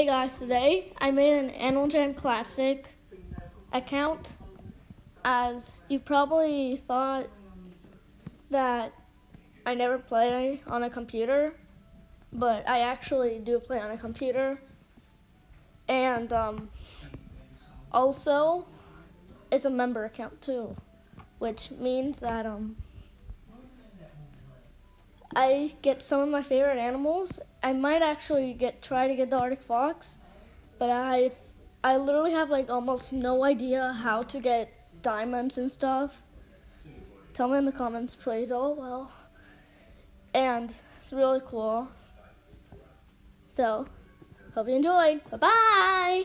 Hey guys, today I made an Animal Jam Classic account, as you probably thought that I never play on a computer, but I actually do play on a computer. And also, it's a member account too, which means that I get some of my favorite animals. I might actually try to get the Arctic fox, but I literally have like almost no idea how to get diamonds and stuff. Tell me in the comments, please. LOL. And it's really cool. So, hope you enjoy. Bye bye.